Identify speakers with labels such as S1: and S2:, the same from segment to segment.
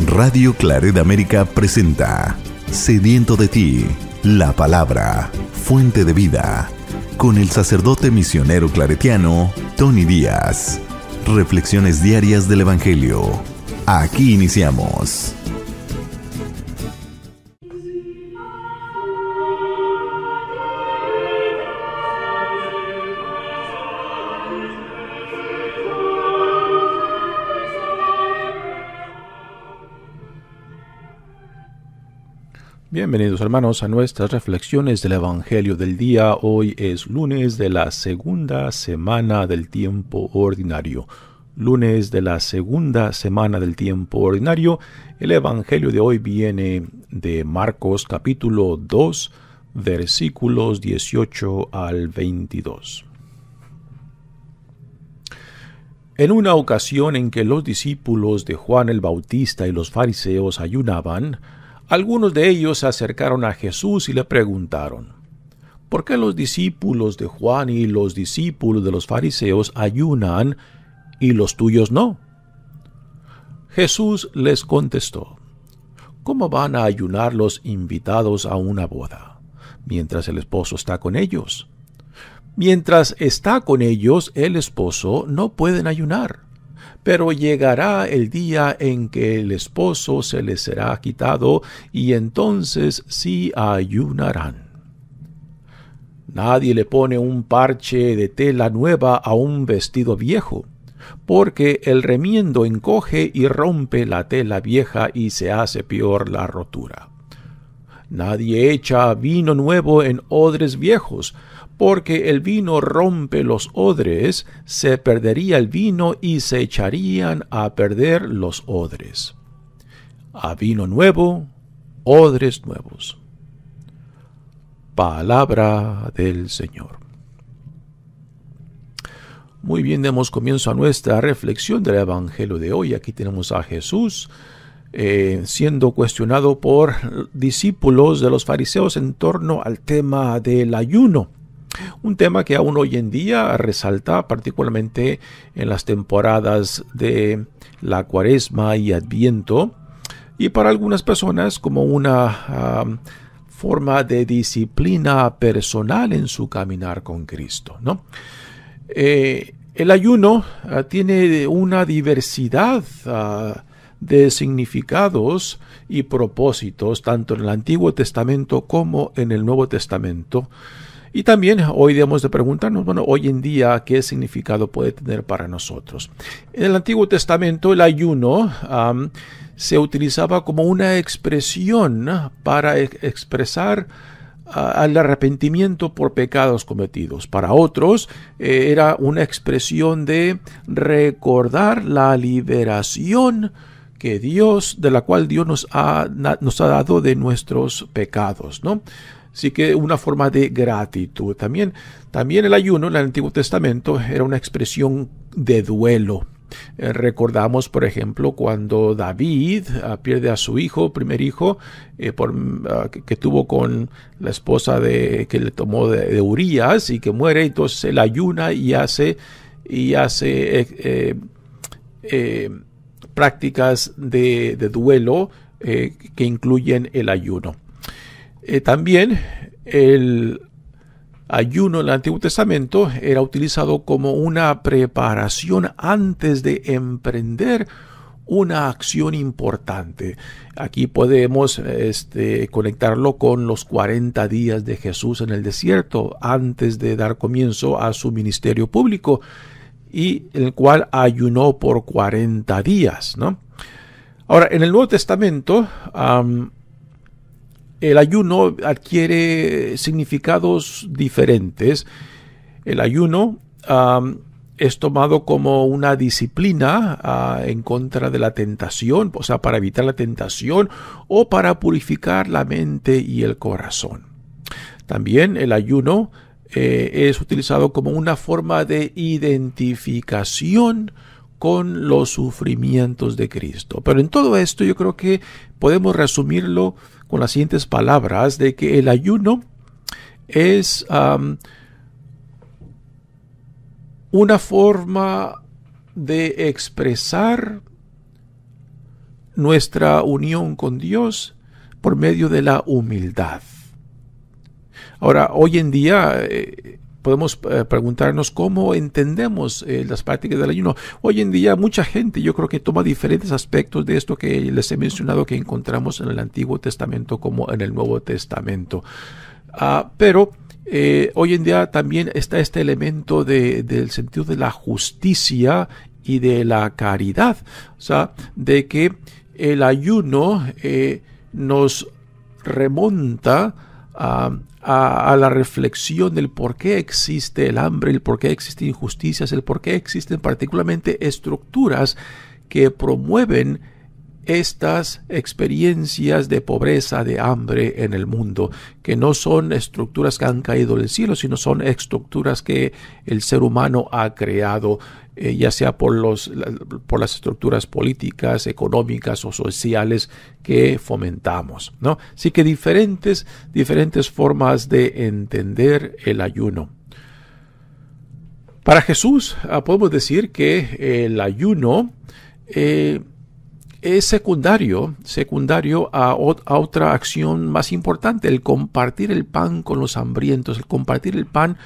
S1: Radio Claret América presenta Sediento de ti, la palabra, fuente de vida, con el sacerdote misionero claretiano Tony Díaz. Reflexiones diarias del Evangelio. Aquí iniciamos.
S2: Bienvenidos hermanos a nuestras reflexiones del Evangelio del día. Hoy es lunes de la segunda semana del tiempo ordinario. Lunes de la segunda semana del tiempo ordinario. El Evangelio de hoy viene de Marcos capítulo 2, versículos 18 al 22. En una ocasión en que los discípulos de Juan el Bautista y los fariseos ayunaban, algunos de ellos se acercaron a Jesús y le preguntaron: ¿por qué los discípulos de Juan y los discípulos de los fariseos ayunan y los tuyos no? Jesús les contestó: ¿cómo van a ayunar los invitados a una boda, mientras el esposo está con ellos? Mientras está con ellos el esposo, no pueden ayunar. Pero llegará el día en que el esposo se les será quitado, y entonces sí ayunarán. Nadie le pone un parche de tela nueva a un vestido viejo, porque el remiendo encoge y rompe la tela vieja y se hace peor la rotura. Nadie echa vino nuevo en odres viejos, porque el vino rompe los odres, se perdería el vino y se echarían a perder los odres. A vino nuevo, odres nuevos. Palabra del Señor. Muy bien, demos comienzo a nuestra reflexión del Evangelio de hoy. Aquí tenemos a Jesús siendo cuestionado por discípulos de los fariseos en torno al tema del ayuno. Un tema que aún hoy en día resalta particularmente en las temporadas de la Cuaresma y Adviento, y para algunas personas como una forma de disciplina personal en su caminar con Cristo, ¿no? El ayuno tiene una diversidad de significados y propósitos, tanto en el Antiguo Testamento como en el Nuevo Testamento. Y también hoy debemos de preguntarnos, hoy en día, ¿qué significado puede tener para nosotros? En el Antiguo Testamento, el ayuno se utilizaba como una expresión para expresar al arrepentimiento por pecados cometidos. Para otros, era una expresión de recordar la liberación de la cual Dios nos ha dado de nuestros pecados, ¿no? Así que una forma de gratitud. También el ayuno en el Antiguo Testamento era una expresión de duelo. Recordamos, por ejemplo, cuando David pierde a su primer hijo, que tuvo con la esposa que le tomó de Urías y que muere. Entonces él ayuna y hace prácticas de duelo que incluyen el ayuno. También el ayuno en el Antiguo Testamento era utilizado como una preparación antes de emprender una acción importante. Aquí podemos conectarlo con los 40 días de Jesús en el desierto antes de dar comienzo a su ministerio público, y el cual ayunó por 40 días, ¿no? Ahora, en el Nuevo Testamento, el ayuno adquiere significados diferentes. El ayuno es tomado como una disciplina en contra de la tentación, o sea, para evitar la tentación o para purificar la mente y el corazón. También el ayuno es utilizado como una forma de identificación con los sufrimientos de Cristo. Pero en todo esto yo creo que podemos resumirlo con las siguientes palabras, de que el ayuno es una forma de expresar nuestra unión con Dios por medio de la humildad. Ahora, hoy en día podemos preguntarnos cómo entendemos las prácticas del ayuno. Hoy en día mucha gente, yo creo que toma diferentes aspectos de esto que les he mencionado, que encontramos en el Antiguo Testamento como en el Nuevo Testamento. Pero hoy en día también está este elemento del sentido de la justicia y de la caridad. O sea, de que el ayuno nos remonta a la reflexión del por qué existe el hambre, el por qué existen injusticias, el por qué existen particularmente estructuras que promueven estas experiencias de pobreza, de hambre en el mundo, que no son estructuras que han caído del cielo, sino son estructuras que el ser humano ha creado, ya sea por las estructuras políticas, económicas o sociales que fomentamos, ¿no? Así que diferentes formas de entender el ayuno. Para Jesús podemos decir que el ayuno es secundario a otra acción más importante, el compartir el pan con los hambrientos, el compartir el pan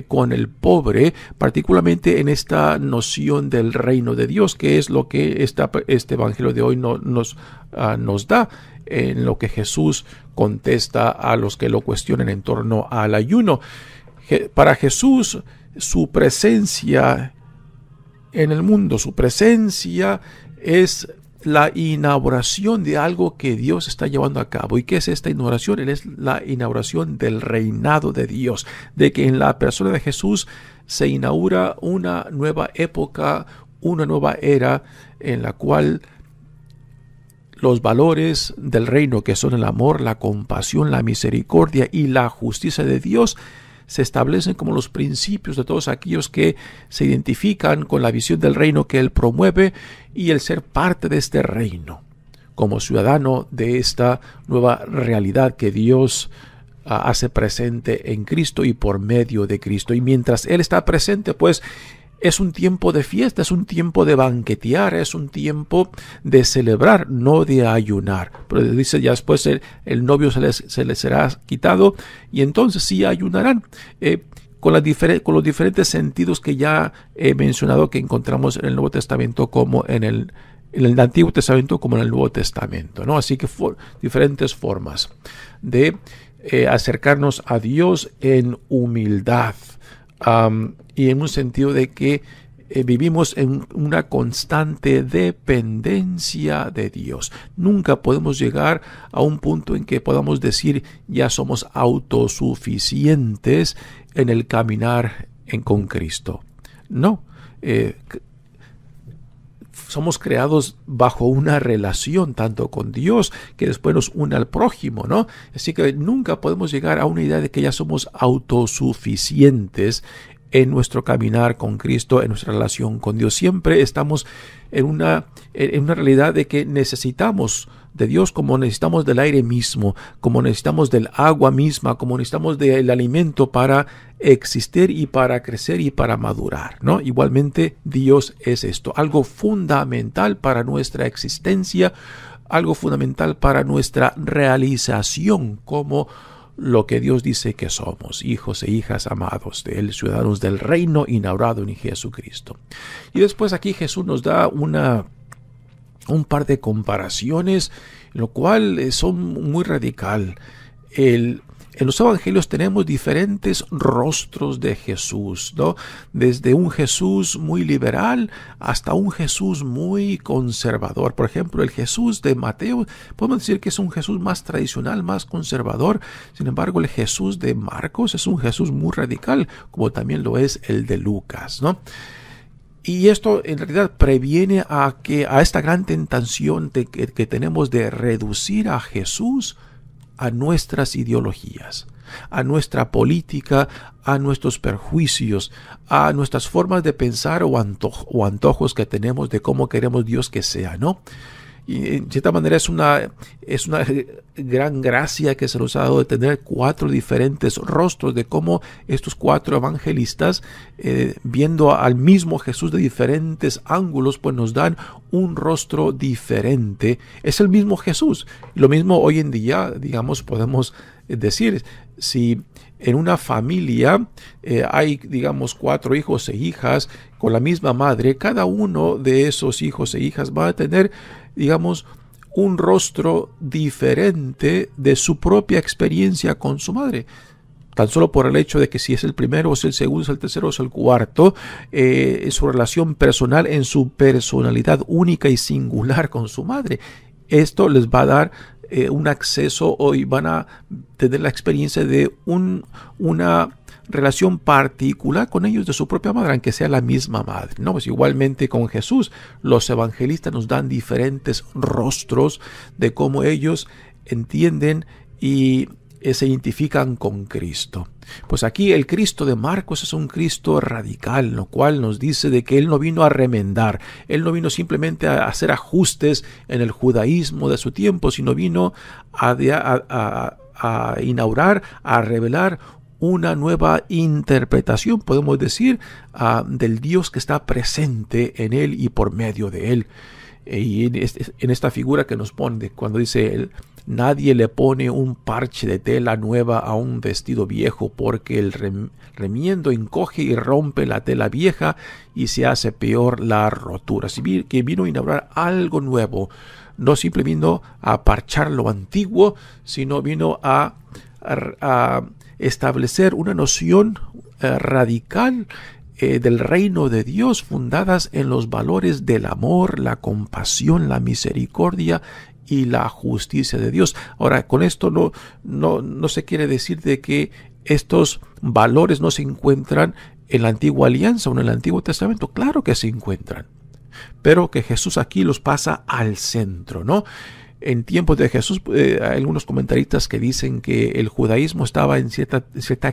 S2: con el pobre, particularmente en esta noción del reino de Dios, que es lo que este evangelio de hoy nos da, en lo que Jesús contesta a los que lo cuestionen en torno al ayuno. Para Jesús, su presencia en el mundo, su presencia es la inauguración de algo que Dios está llevando a cabo. ¿Y qué es esta inauguración? Es la inauguración del reinado de Dios, de que en la persona de Jesús se inaugura una nueva época, una nueva era en la cual los valores del reino, que son el amor, la compasión, la misericordia y la justicia de Dios, se establecen como los principios de todos aquellos que se identifican con la visión del reino que Él promueve y el ser parte de este reino, como ciudadano de esta nueva realidad que Dios hace presente en Cristo y por medio de Cristo. Y mientras Él está presente, pues es un tiempo de fiesta, es un tiempo de banquetear, es un tiempo de celebrar, no de ayunar. Pero dice ya después el novio se les será quitado y entonces sí ayunarán. Con los diferentes sentidos que ya he mencionado que encontramos en el Nuevo Testamento como en el Antiguo Testamento como en el Nuevo Testamento, ¿no? Así que diferentes formas de acercarnos a Dios en humildad. Y en un sentido de que vivimos en una constante dependencia de Dios. Nunca podemos llegar a un punto en que podamos decir ya somos autosuficientes en el caminar con Cristo. No, somos creados bajo una relación tanto con Dios que después nos une al prójimo, ¿no? Así que nunca podemos llegar a una idea de que ya somos autosuficientes en nuestro caminar con Cristo, en nuestra relación con Dios. Siempre estamos en una realidad de que necesitamos de Dios como necesitamos del aire mismo, como necesitamos del agua misma, como necesitamos del alimento para existir y para crecer y para madurar, ¿no? Igualmente Dios es esto, algo fundamental para nuestra existencia, algo fundamental para nuestra realización como lo que Dios dice que somos, hijos e hijas amados de Él, ciudadanos del reino inaugurado en Jesucristo. Y después aquí Jesús nos da un par de comparaciones, lo cual son muy radical. En los evangelios tenemos diferentes rostros de Jesús, ¿no? Desde un Jesús muy liberal hasta un Jesús muy conservador. Por ejemplo, el Jesús de Mateo, podemos decir que es un Jesús más tradicional, más conservador. Sin embargo, el Jesús de Marcos es un Jesús muy radical, como también lo es el de Lucas, ¿no? Y esto en realidad previene a esta gran tentación que tenemos de reducir a Jesús a nuestras ideologías, a nuestra política, a nuestros perjuicios, a nuestras formas de pensar o antojos que tenemos de cómo queremos Dios que sea, ¿no? Y en cierta manera es una gran gracia que se nos ha dado de tener 4 diferentes rostros, de cómo estos 4 evangelistas, viendo al mismo Jesús de diferentes ángulos, pues nos dan un rostro diferente. Es el mismo Jesús. Lo mismo hoy en día, digamos, podemos decir, si en una familia hay, digamos, 4 hijos e hijas con la misma madre, cada uno de esos hijos e hijas va a tener, digamos, un rostro diferente de su propia experiencia con su madre. Tan solo por el hecho de que si es el primero, o es el segundo, es el tercero, o es el cuarto, su relación personal, en su personalidad única y singular con su madre. Esto les va a dar un acceso, hoy van a tener la experiencia de una relación particular con ellos de su propia madre, aunque sea la misma madre, ¿no? Pues igualmente con Jesús, los evangelistas nos dan diferentes rostros de cómo ellos entienden y se identifican con Cristo. Pues aquí el Cristo de Marcos es un Cristo radical, lo cual nos dice de que Él no vino a remendar, Él no vino simplemente a hacer ajustes en el judaísmo de su tiempo, sino vino a inaugurar, a revelar una nueva interpretación, podemos decir, del Dios que está presente en Él y por medio de Él. Y en esta figura que nos pone, cuando dice él, nadie le pone un parche de tela nueva a un vestido viejo, porque el remiendo encoge y rompe la tela vieja y se hace peor la rotura. Así que vino a inaugurar algo nuevo, no simplemente vino a parchar lo antiguo, sino vino a establecer una noción radical del reino de Dios, fundadas en los valores del amor, la compasión, la misericordia y la justicia de Dios. Ahora, con esto no se quiere decir de que estos valores no se encuentran en la antigua alianza o en el Antiguo Testamento. Claro que se encuentran, pero que Jesús aquí los pasa al centro, ¿no? En tiempos de Jesús, hay algunos comentaristas que dicen que el judaísmo estaba en cierta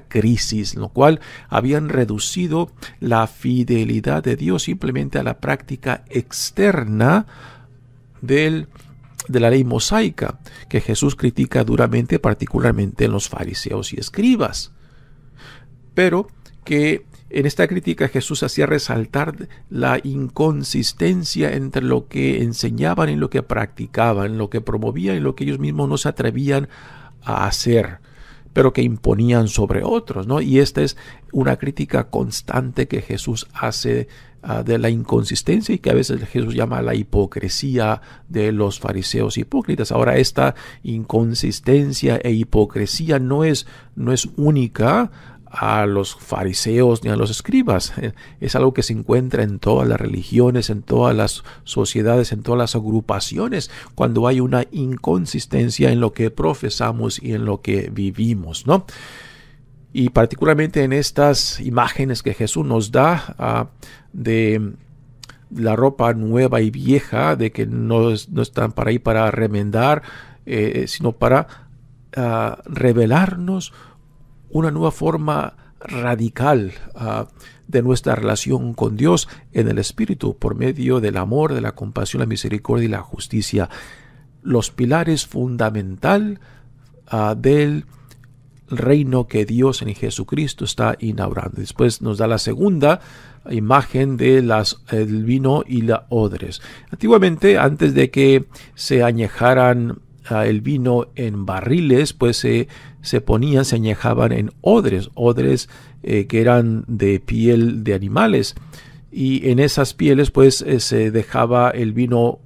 S2: crisis, lo cual habían reducido la fidelidad de Dios simplemente a la práctica externa de la ley mosaica, que Jesús critica duramente, particularmente en los fariseos y escribas. Pero que en esta crítica Jesús hacía resaltar la inconsistencia entre lo que enseñaban y lo que practicaban, lo que promovían y lo que ellos mismos no se atrevían a hacer, pero que imponían sobre otros, ¿no? Y esta es una crítica constante que Jesús hace de la inconsistencia y que a veces Jesús llama la hipocresía de los fariseos hipócritas. Ahora, esta inconsistencia e hipocresía no es única a los fariseos ni a los escribas. Es algo que se encuentra en todas las religiones, en todas las sociedades, en todas las agrupaciones, cuando hay una inconsistencia en lo que profesamos y en lo que vivimos, ¿no? Y particularmente en estas imágenes que Jesús nos da de la ropa nueva y vieja, de que no están para ahí para remendar, sino para revelarnos una nueva forma radical de nuestra relación con Dios en el Espíritu, por medio del amor, de la compasión, la misericordia y la justicia. Los pilares fundamental del reino que Dios en Jesucristo está inaugurando. Después nos da la segunda imagen de el vino y las odres. Antiguamente, antes de que se añejaran el vino en barriles, pues se añejaban en odres que eran de piel de animales, y en esas pieles pues se dejaba el vino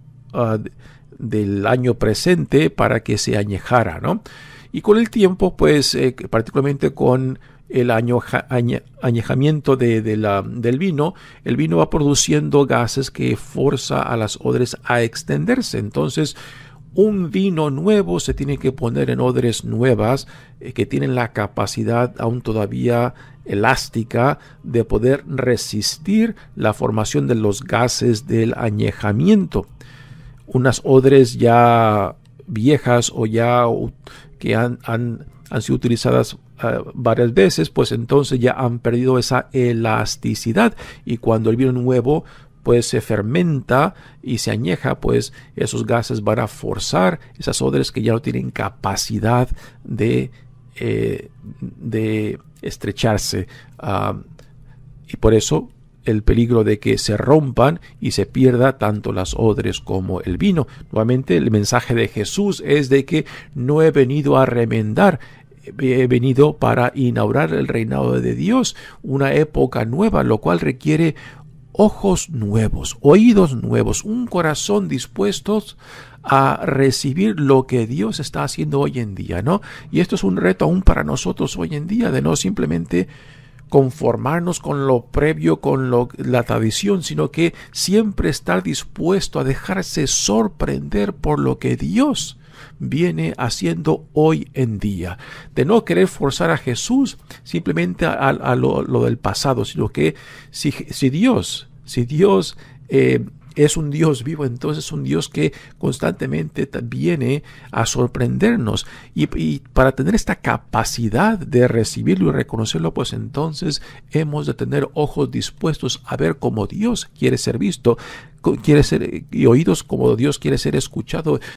S2: del año presente para que se añejara, ¿no? Y con el tiempo, pues particularmente con el añejamiento del vino, el vino va produciendo gases que forza a las odres a extenderse. Entonces, un vino nuevo se tiene que poner en odres nuevas que tienen la capacidad aún todavía elástica de poder resistir la formación de los gases del añejamiento. Unas odres ya viejas o ya que han sido utilizadas varias veces, pues entonces ya han perdido esa elasticidad, y cuando el vino nuevo pues se fermenta y se añeja, pues esos gases van a forzar esas odres que ya no tienen capacidad de estrecharse, y por eso el peligro de que se rompan y se pierda tanto las odres como el vino. Nuevamente, el mensaje de Jesús es de que no he venido a remendar, he venido para inaugurar el reinado de Dios, una época nueva, lo cual requiere ojos nuevos, oídos nuevos, un corazón dispuestos a recibir lo que Dios está haciendo hoy en día, ¿no? Y esto es un reto aún para nosotros hoy en día, de no simplemente conformarnos con lo previo, con la tradición, sino que siempre estar dispuesto a dejarse sorprender por lo que Dios viene haciendo hoy en día, de no querer forzar a Jesús simplemente a lo del pasado, sino que si Dios es un Dios vivo, entonces es un Dios que constantemente viene a sorprendernos, y para tener esta capacidad de recibirlo y reconocerlo, pues entonces hemos de tener ojos dispuestos a ver cómo Dios quiere ser visto, quiere ser, y oídos como Dios quiere ser escuchado,